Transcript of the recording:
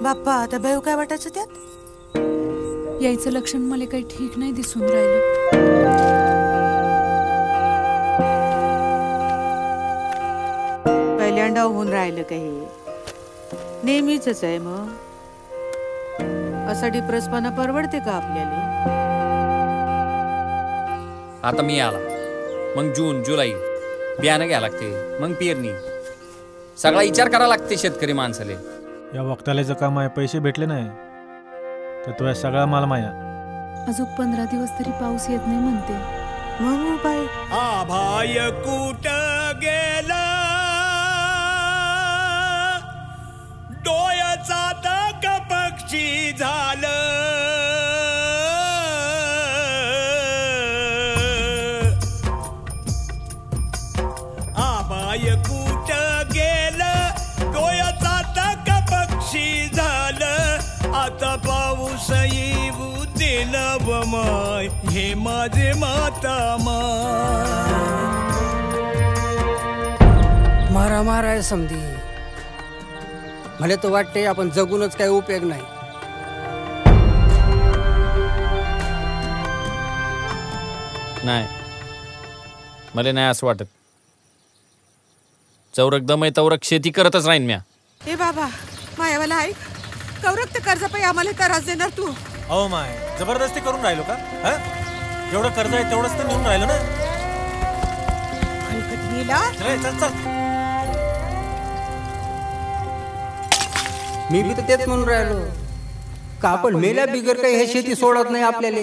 बाप्पा आता भैव काय वाटायचं त्यात? यायचं लक्षण मला काही ठीक नाही दिसून राहिलं. पहिल्यांदा होऊन राहिलं काही नेहमीच आहे. मग असा डिप्रेसपणा परवडते का आपल्याला? आता मी आला मग जून जुलै बियाणं घ्या लागते, मग पेरणी, सगळा विचार करा लागते शेतकरी माणसाले. या वक्ताला जर का माय पैसे भेटले नाही तर तो सगळा माल माया. अजून 15 दिवस तरी पाऊस येत नाही म्हणते. मग बाई आभाय कुठ गेला डोळ्याचा तक पक्षी झालं. आभाय कुठ गेलं डोळ्याचा तक पक्षी झालं. आता पाऊस येऊ दिलं व माय हे माझे माता माय. मारा माराय समधी मला तर वाटते आपण जगूनच काही उपयोग नाही. नाही मला नाही असं वाटत. चौरक दमय तौरक शेती करतच राहीन म्या. ए बाबा मायावाला ऐक, कौरक ते कर्ज पायी आम्हाला त्रास देणार तू? अहो माय जबरदस्ती करून राहिलो का? जेवढं कर्ज आहे तेवढंच तर नेऊन राहिलो ना. चल चल. मी बी तर तेच म्हणून राहिलो का आपण मेल्या बिगर काही हे शेती सोडत नाही आपल्याला.